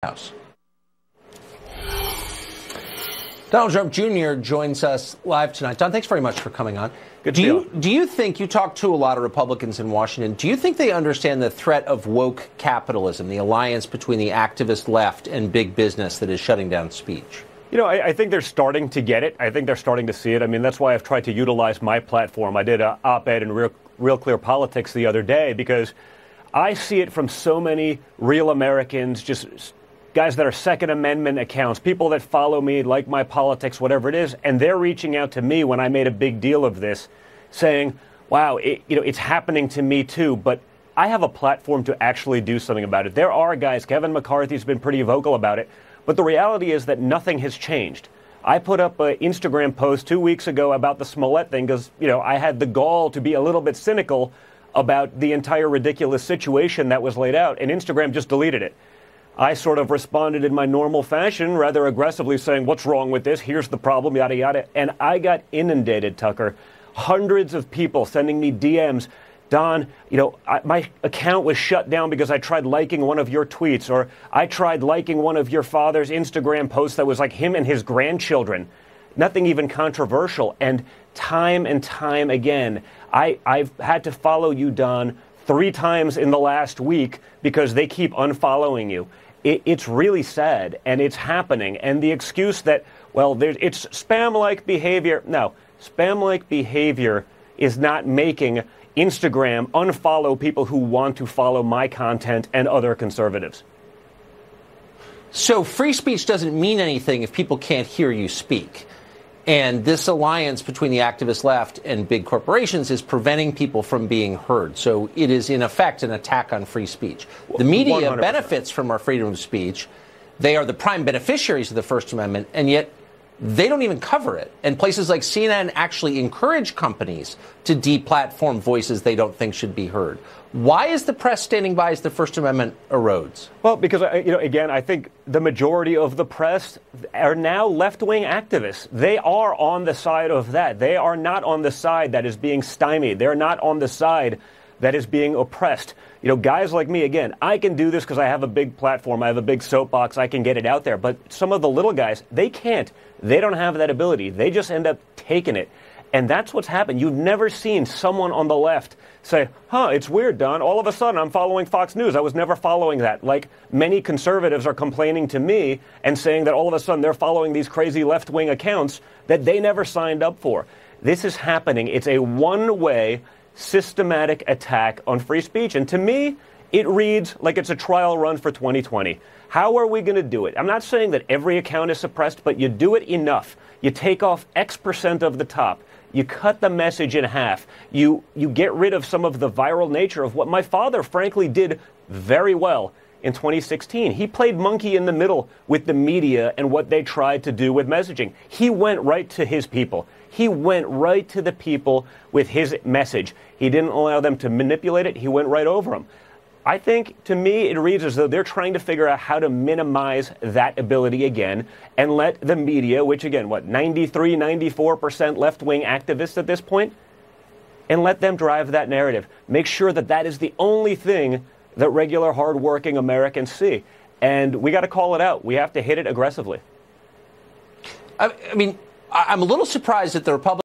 House. Donald Trump Jr. joins us live tonight. Don, thanks very much for coming on. Do you think, you talk to a lot of Republicans in Washington, do you think they understand the threat of woke capitalism, the alliance between the activist left and big business that is shutting down speech? You know, I think they're starting to get it. I think they're starting to see it. I mean, that's why I've tried to utilize my platform. I did an op-ed in Real Clear Politics the other day because I see it from so many real Americans, just guys that are Second Amendment accounts, people that follow me, like my politics, whatever it is, and they're reaching out to me when I made a big deal of this, saying, wow, it's happening to me too, but I have a platform to actually do something about it. There are guys, Kevin McCarthy's been pretty vocal about it, but the reality is that nothing has changed. I put up an Instagram post 2 weeks ago about the Smollett thing because, I had the gall to be a little bit cynical about the entire ridiculous situation that was laid out, and Instagram just deleted it. I sort of responded in my normal fashion, rather aggressively saying, what's wrong with this? Here's the problem, yada, yada. And I got inundated, Tucker. Hundreds of people sending me DMs. Don, my account was shut down because I tried liking one of your tweets, or I tried liking one of your father's Instagram posts that was like him and his grandchildren. Nothing even controversial. And time again, I've had to follow you, Don, 3 times in the last week because they keep unfollowing you. It's really sad, and it's happening. And the excuse that, it's spam-like behavior. No, spam-like behavior is not making Instagram unfollow people who want to follow my content and other conservatives. So free speech doesn't mean anything if people can't hear you speak. And this alliance between the activist left and big corporations is preventing people from being heard. So it is, in effect, an attack on free speech. The media 100%. benefits from our freedom of speech. They are the prime beneficiaries of the First Amendment, and yet they don't even cover it. And places like CNN actually encourage companies to deplatform voices they don't think should be heard. Why is the press standing by as the First Amendment erodes? Well, because, again, I think the majority of the press are now left-wing activists. They are on the side of that. They are not on the side that is being stymied. They're not on the side that is being oppressed. Guys like me, again, I can do this because I have a big platform. I have a big soapbox. I can get it out there. But some of the little guys, they can't. They don't have that ability. They just end up taking it. And that's what's happened. You've never seen someone on the left say, it's weird, Don. All of a sudden, I'm following Fox News. I was never following that. Like many conservatives are complaining to me and saying that all of a sudden they're following these crazy left-wing accounts that they never signed up for. This is happening. It's a one-way, systematic attack on free speech. And to me, it reads like it's a trial run for 2020. How are we going to do it? I'm not saying that every account is suppressed, but you do it enough. You take off X% of the top. You cut the message in half. You get rid of some of the viral nature of what my father, frankly, did very well in 2016. He played monkey in the middle with the media and what they tried to do with messaging. He went right to his people. He went right to the people with his message. He didn't allow them to manipulate it. He went right over them. I think, to me, it reads as though they're trying to figure out how to minimize that ability again and let the media, which, again, 93, 94% left-wing activists at this point, and let them drive that narrative. Make sure that that is the only thing that regular, hard-working Americans see. And we got to call it out. We have to hit it aggressively. I mean, I'm a little surprised that the Republicans